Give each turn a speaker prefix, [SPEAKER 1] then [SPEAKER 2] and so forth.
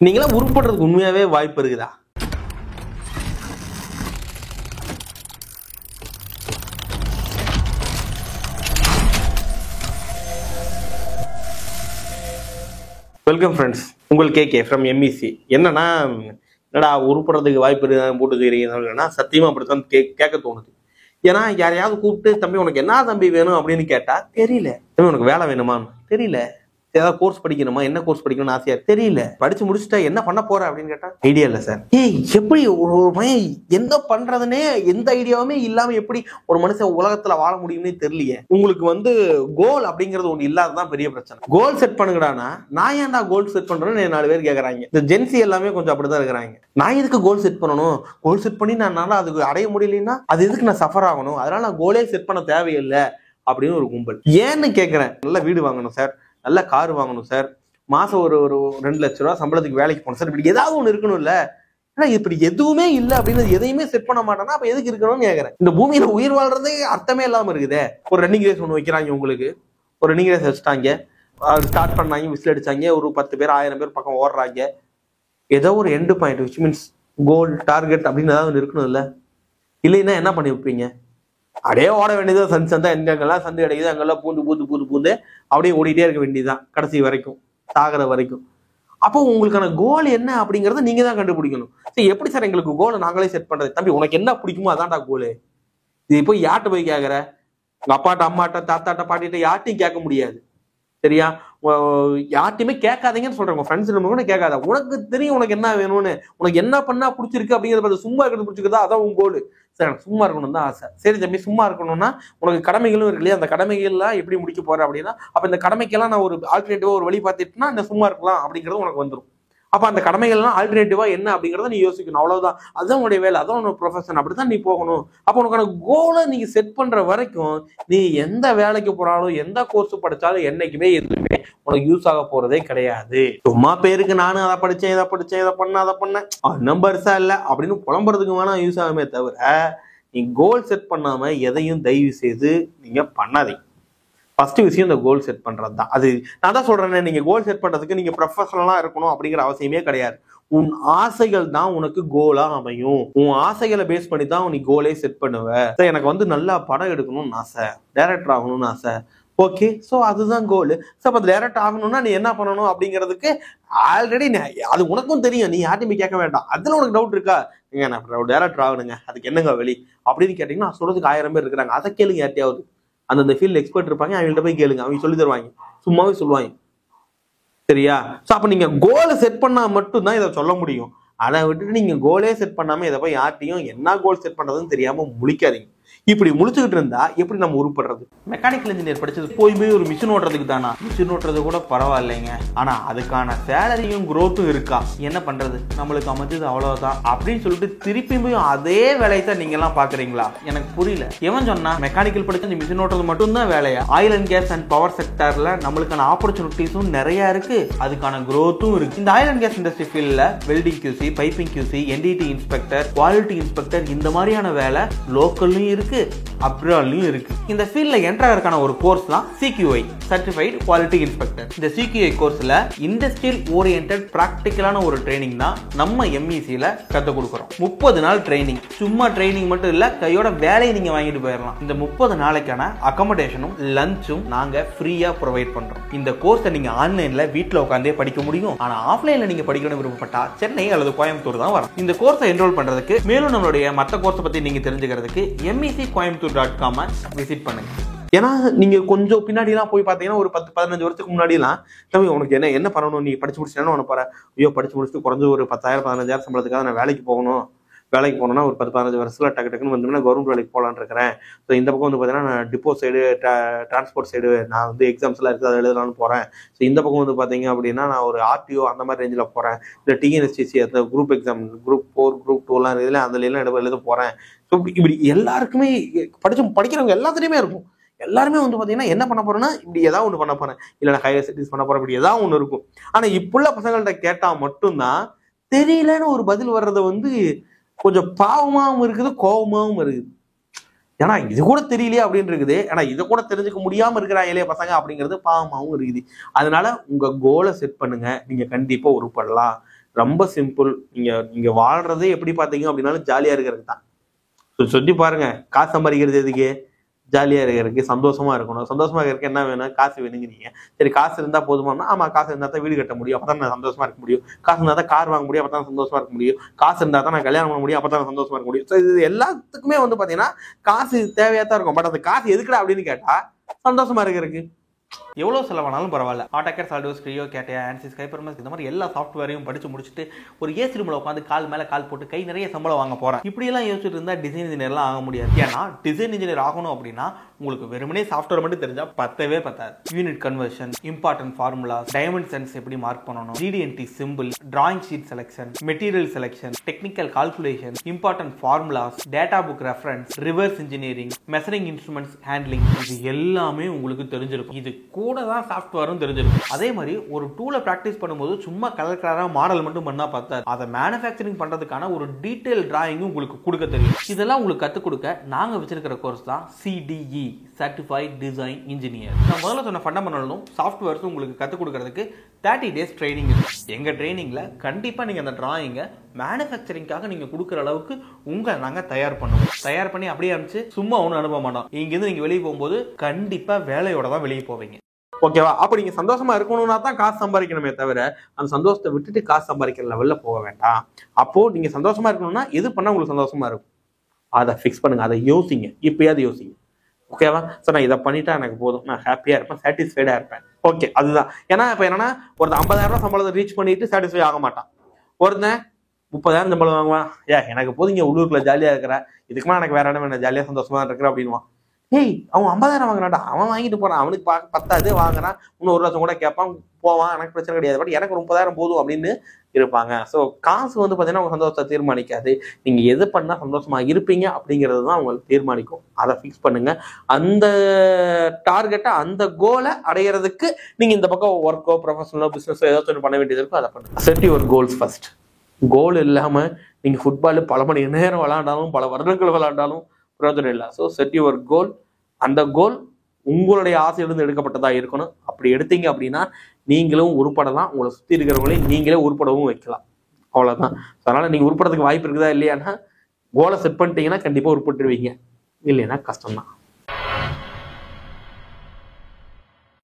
[SPEAKER 1] நீங்களாம் உருப்படுறதுக்கு உண்மையாவே வாய்ப்பு இருக்குதா? வெல்கம் ஃப்ரெண்ட்ஸ், உங்கள் கேகே ஃப்ரம் எம்இசி. என்னன்னா உருப்படுறதுக்கு வாய்ப்பு இருக்குதா போட்டுக்கிறீங்கன்னா சத்தியமா அப்படித்தான் கேட்க தோணுது. ஏன்னா யாரையாவது கூப்பிட்டு தம்பி உனக்கு என்ன தம்பி வேணும் அப்படின்னு கேட்டா தெரியல. தம்பி உனக்கு வேலை வேணுமான்னு தெரியல. ஏதாவது கோர்ஸ் படிக்கணுமா, என்ன கோர்ஸ் படிக்கணும்னு ஆசையா தெரியல. படிச்சு முடிச்சுட்டா என்ன பண்ண போற அப்படின்னு கேட்டா ஐடியா இல்ல சார். எப்படி ஒரு பையன் என்ன பண்றதுன்னே எந்த ஐடியாவுமே இல்லாம எப்படி ஒரு மனுஷன் உலகத்துல வாழ முடியும்னே தெரியலையே. உங்களுக்கு கோல் அப்படிங்கிறது ஒண்ணு இல்லாததான் பெரிய பிரச்சனை. கோல் செட் பண்ணுங்கடானா நான் ஏன்டா கோல் செட் பண்றேன்னு 4 பேர் கேக்குறாங்க. இந்த ஜென்சி எல்லாமே கொஞ்சம் அப்படிதான் இருக்கிறாங்க. நான் எதுக்கு கோல் செட் பண்ணணும்? கோல் செட் பண்ணி நான் அதுக்கு அடைய முடியலன்னா அது எதுக்கு நான் சஃபர் ஆகணும்? அதனால நான் கோலே செட் பண்ண தேவையில்லை அப்படின்னு ஒரு கும்பல். ஏன்னு கேட்கிறேன். நல்ல வீடு வாங்கணும் சார், நல்ல கார் வாங்கணும் சார், மாசம் ஒரு 2 லட்சம் ரூபாய் சம்பளத்துக்கு வேலைக்கு போகணும் சார், இப்படி ஏதாவது ஒண்ணு இருக்கணும் இல்ல. ஆனா இப்படி எதுவுமே இல்லை அப்படின்னு எதையுமே செட் பண்ண மாட்டேன்னா அப்ப எதுக்கு இருக்கணும்னு கேட்கறேன். இந்த பூமியில உயிர் வாழ்றதே அர்த்தமே இல்லாம இருக்குதே. ஒரு ரன்னிங் ரேஸ் ஒண்ணு வைக்கிறாங்க, உங்களுக்கு ஒரு ரன்னிங் ரேஸ் வச்சுட்டாங்க, ஸ்டார்ட் பண்ணாங்க, விசில் அடிச்சாங்க, ஒரு 10 பேர் 1000 பேர் பக்கம் ஓடுறாங்க. ஏதோ ஒரு end point which means goal target அப்படின்னு ஏதாவது இருக்கணும் இல்ல. இல்லைன்னா என்ன பண்ணி வைப்பீங்க? அப்படியே ஓட வேண்டியது. சந்தா எங்கெல்லாம் சந்து கிடைக்குது அங்கெல்லாம் பூந்து அப்படியே ஓடிட்டே இருக்க வேண்டியதுதான் கடைசி வரைக்கும், சாகிற வரைக்கும். அப்போ உங்களுக்கான கோல் என்ன அப்படிங்கறத நீங்க தான் கண்டுபிடிக்கணும். சரி, எப்படி சார் எங்களுக்கு கோலை நாங்களே செட் பண்றது? தம்பி உனக்கு என்ன பிடிக்குமோ அதான்டா கோலு. இது போய் யார்கிட்ட போய் கேட்கற? உங்க அப்பாட்ட, அம்மாட்ட, தாத்தாட்ட, பாட்டிட்ட யார்ட்டையும் கேட்க முடியாது. சரியா? யார்ட்டையுமே கேட்காதீங்கன்னு சொல்றேன். உங்க ஃப்ரெண்ட்ஸ் கூட கேட்காத. உனக்கு தெரியும் உனக்கு என்ன வேணும்னு, உனக்கு என்ன பண்ணா பிடிச்சிருக்கு அப்படிங்கிறத. சும்மா இருக்கிறது பிடிச்சிருக்கா அதான் உன் கோல். சரி, எனக்கு சும்மா இருக்கணும் தான் ஆசை. சரி தம்பி, சும்மா இருக்கணும்னா உனக்கு கடமைகளும் இருக்கு இல்லையா? அந்த கடமைகள்லாம் எப்படி முடிக்க போற அப்படின்னா அப்ப இந்த கடமைக்கெல்லாம் நான் ஒரு ஆல்டர்னேட்டிவா ஒரு வழி பார்த்துட்டுனா இந்த சும்மா இருக்கலாம் அப்படிங்கிறது உனக்கு வந்துடும். அப்ப அந்த கடமைகள்லாம் ஆல்டர்னேட்டிவா என்ன அப்படிங்கிறத நீ யோசிக்கணும். அவ்வளவுதான். அதுதான் உன்னுடைய வேலை, அதான் உன்னோட ப்ரொஃபஷன், அப்படித்தான் நீ போகணும். அப்ப உனக்கான கோலை நீங்க செட் பண்ற வரைக்கும் நீ எந்த வேலைக்கு போனாலும் எந்த கோர்ஸ் படிச்சாலும் என்னைக்குமே எதுவுமே உனக்கு யூஸ் ஆக போறதே கிடையாது. சும்மா பேருக்கு நானும் அதை படிச்சேன், இதை பண்ணேன் நம்பர்ஸா இல்ல அப்படின்னு புலம்புறதுக்கு வேணா யூஸ் ஆகுமே தவிர நீ கோல் செட் பண்ணாம எதையும் தயவு செய்து நீங்க பண்ணாதீங்க. ஃபர்ஸ்ட் விஷயம் இந்த கோல் செட் பண்றது தான். அது நான் தான் சொல்றேன், நீங்க கோல் செட் பண்றதுக்கு நீங்க ப்ரொஃபஷனலா இருக்கணும் அப்படிங்கிற அவசியமே கிடையாது. உன் ஆசைகள் தான் உனக்கு கோலா அமையும். உன் ஆசைகளை பேஸ் பண்ணி தான் நீ கோலே செட் பண்ணுவ. எனக்கு நல்லா படம் எடுக்கணும்னு ஆசை, டைரக்டர் ஆகணும்னு ஆசை. ஓகே, ஸோ அதுதான் கோல். ஸோ அப்போ டைரக்டர் ஆகணும்னா நீ என்ன பண்ணணும் அப்படிங்கிறதுக்கு ஆல்ரெடி அது உனக்கும் தெரியும். நீ யார்ட்டையுமே கேட்க வேண்டாம். அதுல உனக்கு டவுட் இருக்கா? நான் டைரக்டர் ஆகணுங்க, அதுக்கு என்னங்க வழி அப்படின்னு கேட்டீங்கன்னா சொல்றதுக்கு 1000 பேர் இருக்கிறாங்க. அதை கேளுங்க. யார்ட்டையாவது அந்த ஃபீல்டு எக்ஸ்பர்ட் இருப்பாங்க, அவங்கள்ட்ட போய் கேளுங்க, அவங்க சொல்லி தருவாங்க, சும்மாவே சொல்லுவாங்க. சரியா? ஸோ அப்ப நீங்க கோலை செட் பண்ணா மட்டும்தான் இதை சொல்ல முடியும். அதை விட்டுட்டு நீங்க கோலே செட் பண்ணாம இதை போய் யார்ட்டையும் என்ன கோல் செட் பண்றதுன்னு தெரியாம முழிக்காதீங்க. இப்படி முடிச்சுக்கிட்டு இருந்தா எப்படி நம்ம உருப்படுறது? மெக்கானிக்கல் இன்ஜினியர் படிச்சது போய் ஒரு மிஷின் ஓட்டுறதுக்கு தானா? மிஷின் ஓட்டுறது கூட பரவாயில்லைங்க, ஆனா அதுக்கான சேலரியும் குரோத்தும் இருக்கா? என்ன பண்றது, நம்மளுக்கு அமைஞ்சது அவ்வளவுதான் அப்படின்னு சொல்லிட்டு திருப்பி போய் அதே வேலையை தான் நீங்க எல்லாம் பாக்குறீங்களா? எனக்கு புரியல. எவன் சொன்னா மெக்கானிக்கல் படிச்சு மிஷின் ஓட்டுறது மட்டும் தான் வேலையா? Oil and gas and power செக்டர்ல நம்மளுக்கான ஆப்பர்ச்சுனிட்டிஸும் நிறைய இருக்கு, அதுக்கான குரோத்தும் இருக்கு. இந்த ஆயில் அண்ட் கேஸ் இண்டஸ்ட்ரி ஃபீல்ட்ல welding QC, piping QC, NDT inspector, quality inspector, இந்த மாதிரியான வேலை லோக்கல்லையும் இருக்கு, அப்ராட்லயும் இருக்கு. இந்த ஃபீல்ட்ல என்டர் ஆகிறதுக்கான ஒரு கோர்ஸ் தான் CQI, சர்டிஃபைட் குவாலிட்டி இன்ஸ்பெக்டர். இந்த CQI கோர்ஸ்ல இண்டஸ்ட்ரியல் ஓரியன்டட் பிராக்டிகலான ஒரு ட்ரைனிங் தான் நம்ம MECல கத்து கொடுக்குறோம். 30 நாள் ட்ரைனிங். சும்மா ட்ரைனிங் மட்டும் இல்ல, கையோட வேலையை நீங்க வாங்கிட்டு போயிடலாம். இந்த 30 நாளைக்கான அகாமடேஷனும் லஞ்சும் நாங்க ஃப்ரீயா ப்ரொவைட் பண்றோம். இந்த கோர்ஸை நீங்க ஆன்லைன்ல வீட்டுல உட்காந்தே படிக்க முடியும். ஆனா ஆஃப்லைன்ல நீங்க படிக்கணும் விருப்பப்பட்டா சென்னை அல்லது கோயம்புத்தூர் தான் வரும். இந்த கோர்ஸை என்ரோல் பண்றதுக்கு, மேலும் நம்மளுடைய மற்ற கோர்ஸை பத்தி நீங்க தெரிஞ்சுக்கிறதுக்கு MECcoimbatore.com விசிட் பண்ணுங்க. ஏன்னா நீங்க கொஞ்சம் பின்னாடி எல்லாம் போய் பாத்தீங்கன்னா ஒரு 10-15 வருஷத்துக்கு முன்னாடி எல்லாம் உனக்கு என்ன பண்ணணும், நீ படிச்சு முடிச்சுட்டா உனக்கு பாரு, ஐயோ படிச்சு முடிச்சுட்டு குறைஞ்ச ஒரு 10,000-15,000 சம்பளத்துக்காக நான் வேலைக்கு போகணும்னா ஒரு 10-15 வருஷத்துல டக்குன்னு வந்து கவர்மெண்ட் வேலைக்கு போகலான்னு இருக்கிறேன். ஸோ இந்த பக்கம் பாத்தீங்கன்னா நான் டிப்போ சைடு, டிரான்ஸ்போர்ட் சைடு நான் எக்ஸாம்ஸ் எல்லாம் இருக்குது, அதை எழுதலாம்னு போறேன். ஸோ இந்த பக்கம் பாத்தீங்க அப்படின்னா நான் ஒரு RTO அந்த மாதிரி ரேஞ்சில் போறேன். இந்த TNSTC அந்த குரூப் எக்ஸாம், Group 4, Group 2 எல்லாம் இருக்குதுல, அதுல எல்லாம் எழுத போறேன். ஸோ இப்படி எல்லாருக்குமே படிக்கிறவங்க எல்லாத்துலயுமே இருக்கும். எல்லாருமே பாத்தீங்கன்னா என்ன பண்ண போறேன்னா இப்படி ஏதாவது ஒண்ணு பண்ண போறேன், இல்ல நான் ஹையர் ஸ்டடீஸ் பண்ண போறேன், இப்படி ஏதாவது ஒண்ணு இருக்கும். ஆனா இப்புள்ள பசங்கள்ட்ட கேட்டா மட்டும்தான் தெரியலன்னு ஒரு பதில் வர்றது கொஞ்சம் பாவமாவும் இருக்குது, கோபமாவும் இருக்குது. ஏன்னா இது கூட தெரியலையே அப்படின்னு இருக்குது. ஏன்னா இதை கூட தெரிஞ்சுக்க முடியாம இருக்கிறாங்களே பசங்க அப்படிங்கிறது பாவமாவும் இருக்குது. அதனால உங்க கோலை செட் பண்ணுங்க, நீங்க கண்டிப்பா உருப்படலாம். ரொம்ப சிம்பிள். நீங்க வாழ்றதே எப்படி பாத்தீங்க அப்படின்னாலும் ஜாலியா இருக்கிறது தான். சொல்லி பாருங்க, காசு சம்பாதிக்கிறது எதுக்கு? ஜாலியா இருக்கிறதுக்கு, சந்தோஷமா இருக்கணும். சந்தோஷமா இருக்கிறதுக்கு என்ன வேணும்? காசு வேணுங்கிறீங்க. சரி, காசு இருந்தா போதுமானா, ஆமா, காசு இருந்தா தான் வீடு கட்ட முடியும், அப்பதான் நான் சந்தோஷமா இருக்க முடியும். காசு இருந்தா தான் கார் வாங்க முடியும், அப்பதான் சந்தோஷமா இருக்க முடியும். காசு இருந்தா தான் நான் கல்யாணம் பண்ண முடியும், அப்பதான் சந்தோஷமா இருக்க முடியும். இது எல்லாத்துக்குமே பாத்தீங்கன்னா காசு தேவையா தான் இருக்கும். பட் அந்த காசு எதுக்குடா அப்படின்னு கேட்டா, சந்தோஷமா இருக்கிறதுக்கு. எவ்வளோ செலவானாலும் பரவாயில்ல. ஆட்டோகேட், சால்டோஸ், கிரியோ, கேட்டியா, ஆன்சிஸ், ஹைப்பர்மேக்ஸ் இந்த மாதிரி எல்லா சாஃப்ட்வேரையும் படிச்சு முடிச்சுட்டு ஒரு ஏசி ரூமில் உட்காந்து கால் மேலே கால் போட்டு கை நிறைய சம்பளம் வாங்க போகிறேன் இப்படியெல்லாம் யோசிச்சுட்டு இருந்தால் டிசைன் இன்ஜினியர்லாம் ஆக முடியாது. ஏன்னா டிசைன் இன்ஜினியர் ஆகணும் அப்படின்னா உங்களுக்கு வெறுமனே சாஃப்ட்வேர் மட்டும் தெரிஞ்சா பத்தவே பத்தாது. Unit conversion, important formulas, diamond sense எப்படி மார்க் பண்ணணும், GD&T simple, drawing sheet selection, material selection, technical calculation, important formulas, data book reference, reverse engineering, measuring instruments handling, இது எல்லாமே உங்களுக்கு தெரிஞ்சிருக்கும். இது கூட தான் சாஃப்ட்வேரும் தெரிஞ்சிருக்கும். அதே மாதிரி ஒரு டூலை பிராக்டிஸ் பண்ணும்போது சும்மா கலர் கலரா மாடல் மட்டும் பண்ணா பார்த்தாது. அதை மேனுஃபேக்சரிங் பண்றதுக்கான ஒரு டீடைல் டிராயிங்கும் உங்களுக்கு கொடுக்க தெரியும். இதெல்லாம் உங்களுக்கு கத்துக் கொடுக்க நாங்க வச்சிருக்கிற கோர்ஸ் தான் CDE, சர்டிஃபைட் டிசைன் இன்ஜினியர். நான் முதல்ல சொன்ன ஃபண்டமெண்டலும் சாஃப்ட்வேர்ஸும் உங்களுக்கு கத்துக் கொடுக்கறதுக்கு 30 days ட்ரைனிங் இருக்கு. எங்க ட்ரைனிங்ல கண்டிப்பா நீங்க அந்த டிராயிங்கை மேனுஃபேக்சரிங்காக நீங்க கொடுக்குற அளவுக்கு நாங்க தயார் பண்ணுவோம். தயார் பண்ணி அப்படியே அனுப்பிச்சு சும்மா ஒன்றும் அனுப்ப மாட்டோம். இங்கிருந்து நீங்க வெளியே போகும்போது கண்டிப்பா வேலையோட தான் வெளியே போவீங்க. ஓகேவா? அப்ப நீங்க சந்தோஷமா இருக்கணும்னா தான் காசு சம்பாதிக்கணுமே தவிர அந்த சந்தோஷத்தை விட்டுட்டு காசு சம்பாதிக்கிற லெவல்ல போக வேண்டாம். அப்போ நீங்க சந்தோஷமா இருக்கணும்னா எது பண்ணா உங்களுக்கு சந்தோஷமா இருக்கும் அதை ஃபிக்ஸ் பண்ணுங்க. அதை யோசிங்க, இப்பயாவது யோசிங்க. ஓகேவா? சார் நான் இதை பண்ணிட்டா எனக்கு போதும், நான் ஹாப்பியா இருப்பேன், சாட்டிஸ்ஃபைடா இருப்பேன். ஓகே, அதுதான். ஏன்னா இப்ப என்னன்னா ஒருத்தன் 50,000 சம்பளத்தை ரீச் பண்ணிட்டு சாட்டிஸ்ஃபை ஆக மாட்டான். ஒருத்தன் 30,000 சம்பளம் வாங்குவான். எனக்கு போதும், இங்க உள்ளூருக்குள்ள ஜாலியா இருக்கிறேன், இதுக்குமா எனக்கு வேற இடம் வேணும், ஜாலியா சந்தோஷமா இருக்கிறேன் அப்படின்வான். ஏய், அவன் 50,000 வாங்கினாடா, அவன் வாங்கிட்டு போறான், அவனுக்கு பத்தாது வாங்குறான், இன்னும் 1,00,000 கூட கேட்பான், போவான், எனக்கு பிரச்சனை கிடையாது, பட் எனக்கு 30,000 போதும் அப்படின்னு இருப்பாங்க. ஸோ காசு பாத்தீங்கன்னா உங்க சந்தோஷத்தை தீர்மானிக்காது. நீங்க எது பண்ணா சந்தோஷமா இருப்பீங்க அப்படிங்கிறது தான் உங்களுக்கு தீர்மானிக்கும். அதை ஃபிக்ஸ் பண்ணுங்க. அந்த டார்கெட்டை, அந்த கோலை அடையிறதுக்கு நீங்க இந்த பக்கம் ஒர்க்கோ, ப்ரொஃபஷனலோ, பிசினஸோ ஏதாச்சும் ஒன்று பண்ண வேண்டியது இருக்கும், அதை பண்ணுங்க. Set your goals first. Goal இல்லாம நீங்க ஃபுட்பால் பல மணி நேரம் விளையாண்டாலும், பல வருடங்கள் விளையாண்டாலும் பிரயோஜனம் இல்லை. So set your goal. அந்த கோல் உங்களுடைய ஆசையிலிருந்து எடுக்கப்பட்டதா இருக்கணும். அப்படி எடுத்தீங்க அப்படின்னா நீங்களும் உருப்படலாம், உங்களை சுற்றி இருக்கிறவங்களையும் நீங்களே உருப்படவும் வைக்கலாம். அவ்வளோதான். அதனால நீங்க உருப்படத்துக்கு வாய்ப்பு இருக்குதா இல்லையான்னா கோலை செட் பண்ணிட்டீங்கன்னா கண்டிப்பா உருப்பட்டுருவீங்க, இல்லைன்னா கஷ்டம்தான்.